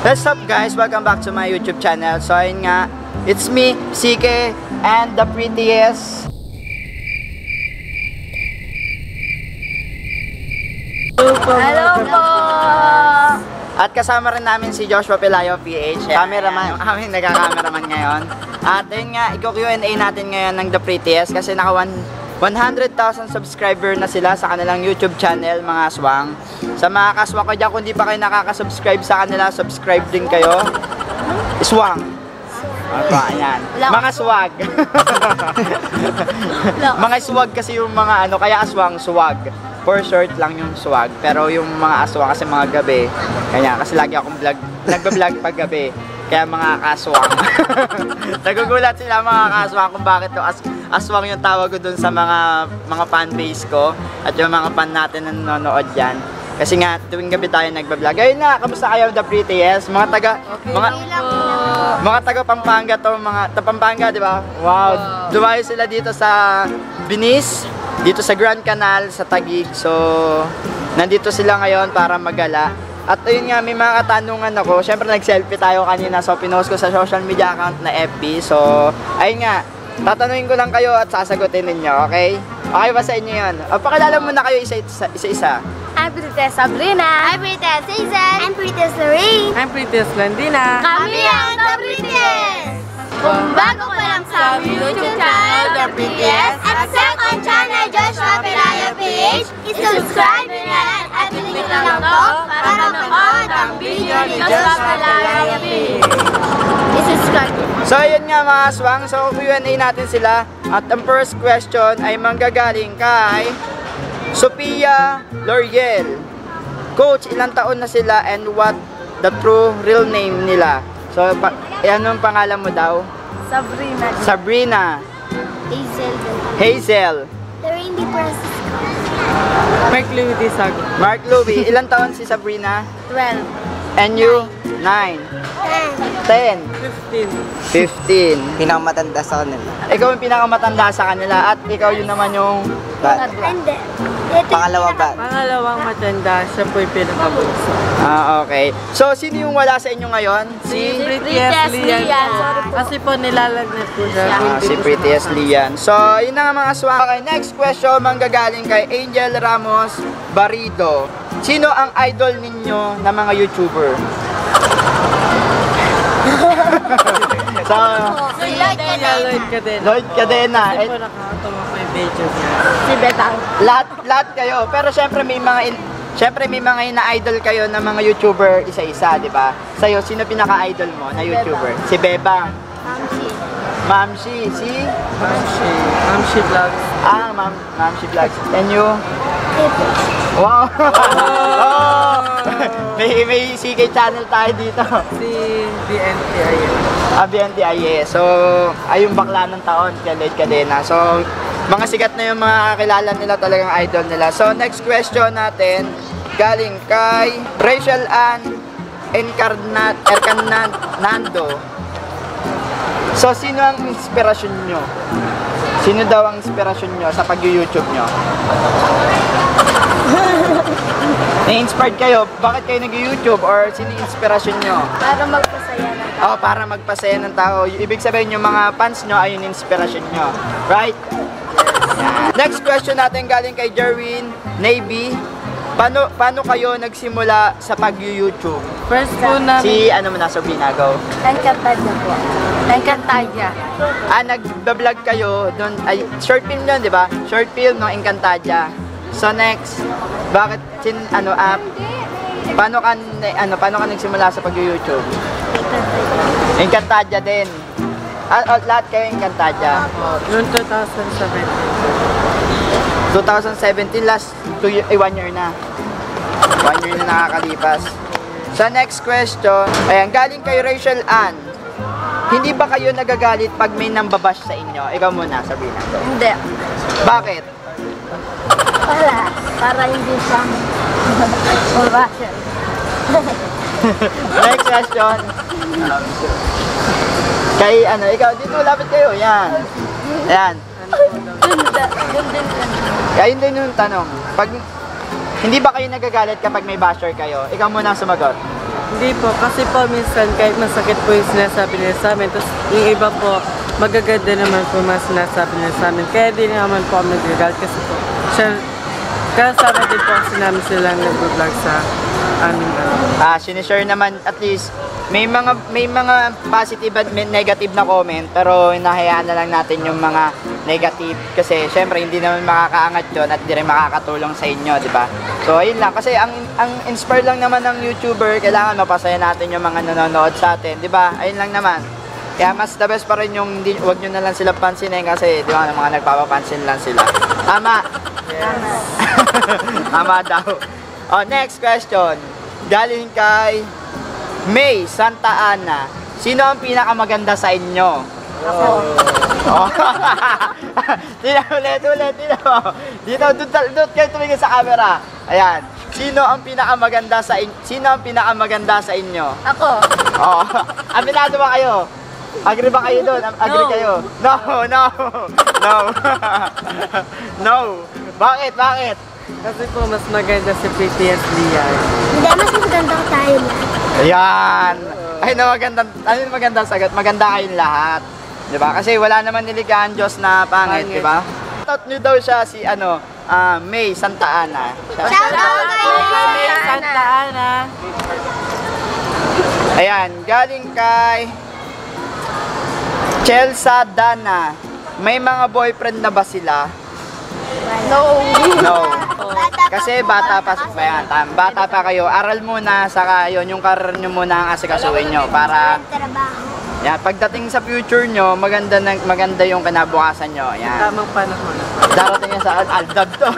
What's up guys? Welcome back to my YouTube channel. So ayun nga, it's me, CK, and the prettiest. Hello po! At kasama rin namin si Joshua Pelayo, PH. Cameraman, aming nagka-cameraman ngayon. At ayun nga, i-Q&A natin ngayon ng the prettiest kasi naka 100,000 subscriber na sila sa kanilang YouTube channel, mga aswang. Sa mga kaswang ko dyan, kung di pa kayo nakaka-subscribe sa kanila, subscribe din kayo. Swang. Ayan. Mga swag. Mga swag kasi yung mga ano, kaya aswang, swag. For short lang yung swag. Pero yung mga aswang kasi mga gabi. Kaya kasi lagi akong nagbablog pag gabi. Kaya mga kaswang. Nagugulat sila mga kaswang kung bakit to aswang yung tawag ko dun sa mga fanbase ko. At yung mga fan natin na nanonood dyan. Kasi nga, tuwing gabi tayo nagbablog. Ayun na, kamusta kayo the prettiest? Mga taga Pampanga to, Pampanga, di ba? Wow. Dumayo sila dito sa Binis, dito sa Grand Canal, sa Taguig. So, nandito sila ngayon para magala. At ayun nga, may mga katanungan ako. Siyempre, nag-selfie tayo kanina. So, pinost ko sa social media account na FB. So, ayun nga, tatanungin ko lang kayo at sasagutin ninyo, okay? Okay ba sa inyo yan? Pakilala muna kayo isa-isa. I'm Prettiest Sabrina. I'm Prettiest Hazel. I'm Prettiest Lorraine. I'm Prettiest Landina. Kami ang The Prettiest! Kung bago ka lang sa YouTube channel, The Prettiest, at second channel, Joshua Pelayo PH, subscribe nyo at pinigil lang to para manood ang video ni Joshua Pelayo PH. I-subscribe nyo. So ayun nga mga aswang, so Q&A natin sila. At ang first question ay manggagaling kay Sophia L'Oreal. Coach, ilang taon na sila and what the true real name nila? So, anong pangalan mo daw? Sabrina. Sabrina. Hazel. Hazel. Lorraine Di Francisco. Mark Louis Disag. Mark Louis. Ilang taon si Sabrina? 12. And you? 9. 10. 15. Pinakamatanda sa kanila. Ikaw yung pinakamatanda sa kanila at ikaw yun naman yung Hindi. Pangalawa ba? Pangalawang matanda, siya po yung pinakabunso. okay. So, sino yung wala sa inyo ngayon? Si Prettiest Lian. Sorry po. Kasi po nilalagnat po siya. si Prettiest Lian. So, yun na nga mga aswang. Okay, next question manggagaling kay Angel Ramos Barido. Sino ang idol ninyo na mga YouTuber? So, Si Lloyd Lloyd Cadena. Lloyd Cadena. Kasi po nakakatawa po yung video niya. Si Betang. Lahat kayo. Pero syempre may mga ina-idol kayo na mga YouTuber isa-isa, di ba? Sa'yo, sino pinaka-idol mo na YouTuber? Si Bebang. Mamshi. Si? Mamshi Vlogs. Mamshi Vlogs. And you? Wow! Oh! May CK channel tayo dito. Si BNTI. BNTI. So, ay yung bakla ng taon, kay Lloyd Cadena. So, mga sikat na yung mga kakilala nila, talagang idol nila. So, next question natin, galing kay Rachel Ann Ercanando. So, sino ang inspirasyon nyo? Sino daw ang inspirasyon nyo sa pag-YouTube nyo? Na-inspired kayo? Bakit kayo nag-YouTube? Or sino yung inspirasyon nyo? Para magpasaya na. Para magpasaya ng tao. Ibig sabihin yung mga fans nyo ay yung inspirasyon nyo. Right? Yeah. Next question natin galing kay Jerwin Navy. Paano kayo nagsimula sa pag-YouTube? First po namin. Si ano mo na, Sabrina, go. Encantadia po. Encantadia. Nag-vlog kayo doon, ay short film yun, di ba? Short film ng Encantadia. So next, bakit paano ka nagsimula sa pag-YouTube? Encantadia din. Lahat kayo Encantadia. Noong 2017. 2017, last 1 year na. 1 year na nakakalipas. Sa next question, ayan, galing kay Rachel Ann. Hindi ba kayo nagagalit pag may nambabash sa inyo? Ikaw muna, Sabrina. Hindi. Bakit? Wala. Para hindi siya Russian. Next question. Kay ikaw, dito lapit kayo. Yan. Ayan. Kaya din yung tanong. Pag Hindi ba kayo nagagalit kapag may basher kayo? Ikaw muna ang sumagot. Hindi po, kasi po minsan kahit masakit po yung sinasabi nila sa amin, tapos yung iba po, magaganda naman po mga sinasabi nila sa amin. Kaya di naman po kami nagagalit kasi po, kasama din po kasi namin silang nag-vlog sa aming Sinishare naman at least may mga positive at may negative na comment, pero hinahayaan na lang natin yung mga negative kasi syempre hindi naman makakaangat yun at di rin makakatulong sa inyo, di ba? So ayun lang, kasi ang inspire lang naman ng YouTuber, kailangan mapasaya natin yung mga nanonood sa atin, di ba? Ayun lang naman. Kaya mas the best pa rin yung wag nyo na lang sila pansinin kasi di ba mga nagpapapansin lang sila. Tama. Yes. Tama daw. Oh, next question. Galing kay May Santa Ana. Sino ang pinakamaganda sa inyo? Ako. Oh. Tino, ulit. Dito, doon kayo tumingin sa camera. Ayan. Sino ang pinakamaganda sa inyo? Ako. Oh. Aminado ba kayo? Agree ba kayo doon? Agree No. kayo? No. No. Bakit? Kasi po mas maganda si Prettiest Lian. Hindi, mas maganda tayo lahat. Ayan. Ay, magandang sagot. Maganda kayong lahat. 'Di ba? Kasi wala naman niligaan Diyos na pangit, 'di ba? Shoutout nyo daw siya si May Santa Ana. Shout out kay May Santa Ana. Ayan, galing kay Chelsea Dana. May mga boyfriend na ba sila? No. No. Kasi bata pa bata pa kayo. Aral muna, saka yun, yung career nyo muna ang asikasuhin nyo para Trabaho. yan, pagdating sa future nyo, maganda yung kinabukasan nyo. Yan. Tamang panahon. Darating yan sa aldab to.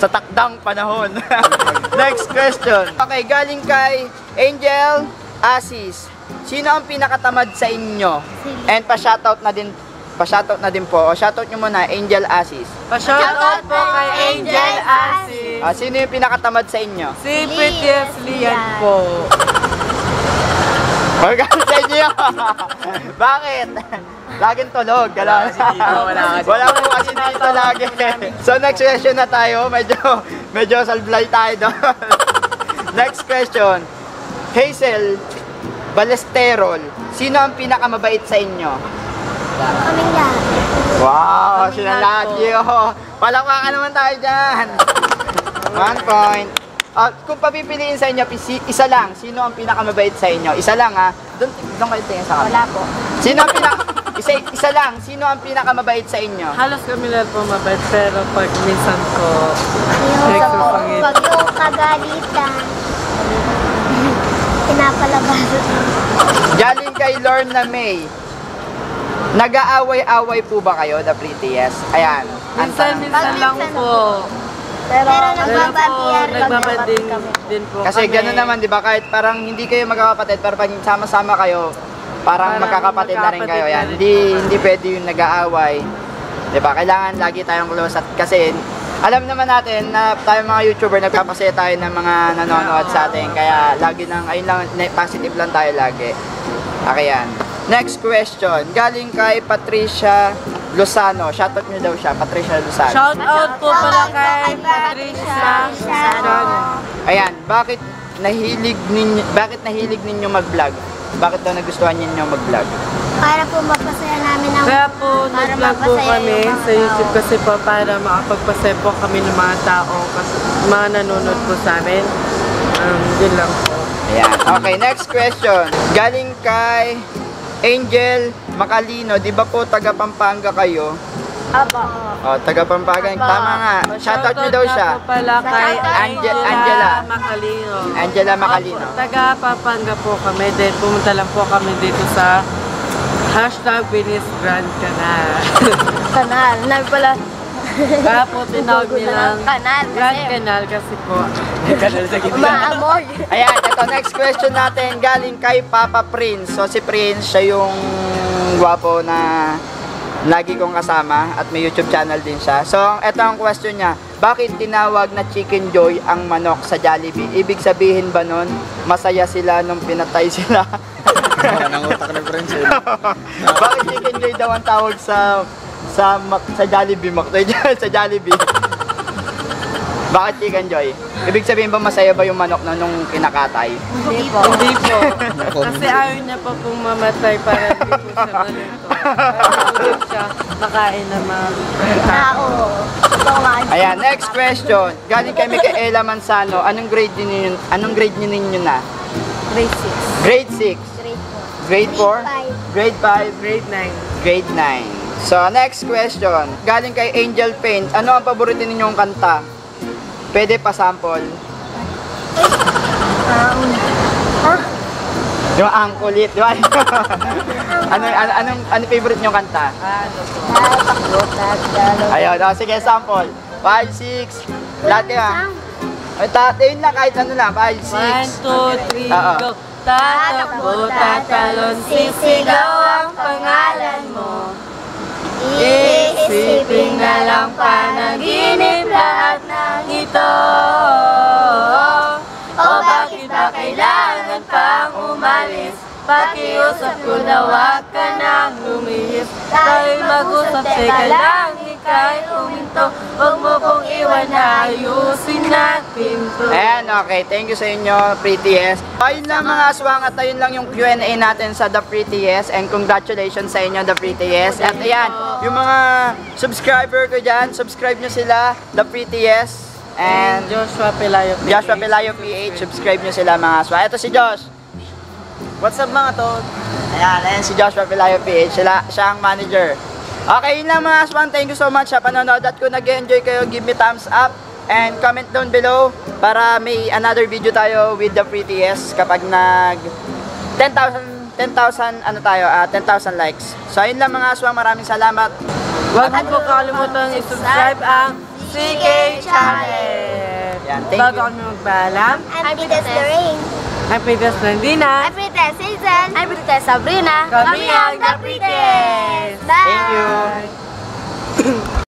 Sa takdang panahon. Next question. Okay, galing kay Angel Asis. Sino ang pinakatamad sa inyo? And pa-shoutout na din po. O, shoutout nyo muna, Angel Asis. Pa-shoutout po kay Angel Asi. Sino yung pinakatamad sa inyo? Si Prettiest Lian po. Magkano sa inyo? Bakit? Laging tulog. Wala po kasi dito lagi. So next question na tayo. Medyo salblay tayo doon. Next question. Hazel Balesterol. Sino ang pinakamabait sa inyo? Kaming lahat. Wow, Kami sila lahat lagi. Palakpakan naman tayo dyan. 1 point. Kung papipiliin sa inyo, isa lang. Sino ang pinakamabait sa inyo? Isa lang ha. Doon kayo tingin sa Wala kamera. po. Sino ang isa lang. Sino ang pinakamabait sa inyo? Halos kami lahat po mabait, pero pag minsan po, Yung po, pangit. pag yung kagalitan, pinapalabas. Galing kay Lorna May. Nag-aaway-away po ba kayo, the prettiest? Ayan. ang tanong. Minsan lang po. Pero nagbabatian Nagbabanding din po Kasi kami. gano'n naman, di ba? Kahit parang hindi kayo magkakapatid, pero pag sama-sama kayo, parang magkakapatid na rin kayo. Yan. Hindi pwede yung nag-aaway. Di ba? Kailangan lagi tayong close. At kasi, alam naman natin na tayo mga YouTuber, nagpapasaya tayo ng mga nanonood sa atin. Kaya lagi ayun lang, positive lang tayo lagi. Okay yan. Next question. Galing kay Patricia Lozano. Shoutout niyo daw siya, Patricia Lozano. Shout out po pala kay Patricia. Ayan, bakit nahilig ninyo mag-vlog? Bakit daw nagustuhan niyo mag-vlog? Para po mapasaya namin ang... Kaya po, para nag-vlog po mapasaya kami yung mga sa YouTube tao. kasi po para makapagpasaya po kami ng mga tao, mga nanonood po sa amin. Yun lang po. Ayan. Okay, next question. Galing kay Angel Macalino. Di ba po taga Pampanga kayo? Aba. O, taga Pampanga. Tama nga. Shoutout niyo daw siya. Po pala kay Angela. Angela Macalino. Angela Macalino. Opo, taga Pampanga po kami. Then pumunta lang po kami dito sa #Venice Grand Canal. Kanal. Na pala. Kaya po tinawag nilang Kanal. Grand Canal kasi po. Umaamoy. Ayan, ito next question natin galing kay Papa Prince. So si Prince, siya yung gwapo na lagi kong kasama at may YouTube channel din siya. So ito ang question niya, bakit tinawag na Chicken Joy ang manok sa Jollibee? Ibig sabihin ba nun, masaya sila nung pinatay sila? Nangutak na Prince. Bakit Chicken Joy daw ang tawag sa Jollibee? Sa Jollibee. Bakit Chicken Joy? Ibig sabihin ba masaya ba yung manok na nung kinakatay? Hindi po. Kasi ayaw niya pa pong mamatay para hindi po siya malito. Para ulit siya makain ng mga tao. Ayan, next question. Galing kay Micaela Manzano. Anong grade niyo ninyo na? Grade 6. Grade 6. Grade 4? Grade 5? Grade 9. Grade 9. So, next question. Galing kay Angel Paint. Ano ang paborito ninyong kanta? Pwede pa sample. Yung ang kulit, di ba? Anong favorite niyong kanta? Ayun, sige, sample. 5, 6, lahat yan. Ay, yun lang, kahit ano lang. 5, 6. 1, 2, 3, go! Tatakbo, tatalon, sisigaw ang pangalan mo. Iisipin na lang panaginip lahat ng ito. O bakit ba kailangan pang umalis? Pakiusap ko na wag ka nang lumihis. Tayo'y mag-usap, teka lang, ika'y huminto. Huwag mo kong iwan na ayusin natin to. Ayan, okay. Thank you sa inyo, Prettiest. Ayun lang mga aswang at ayun lang yung Q&A natin sa The Prettiest. And congratulations sa inyo, The Prettiest. At ayan, yung mga subscriber ko dyan, subscribe nyo sila, The Prettiest. And Joshua Pelayo PH. Joshua Pelayo PH, subscribe nyo sila mga aswang. Ito si Josh. What's up mga tol? Ayan si Joshua Pelayo PH. Siya ang manager. Okay, yun lang mga aswang. Thank you so much sa panonood at kung nag-enjoy kayo, give me thumbs up and comment down below para may another video tayo with The Prettiest kapag nag 10,000 ano tayo, 10,000 likes. So ayun lang mga aswang, maraming salamat. Huwag mo po kalimutan i-subscribe ang CK Channel. Yan, thank Bago you. kami magpaalam, I'm Prettiest Lorraine. ang Prettiest Nandina. I'm Prettiest Hazel. I'm Prettiest Sabrina. Kami ang The Prettiest. Bye! Thank you.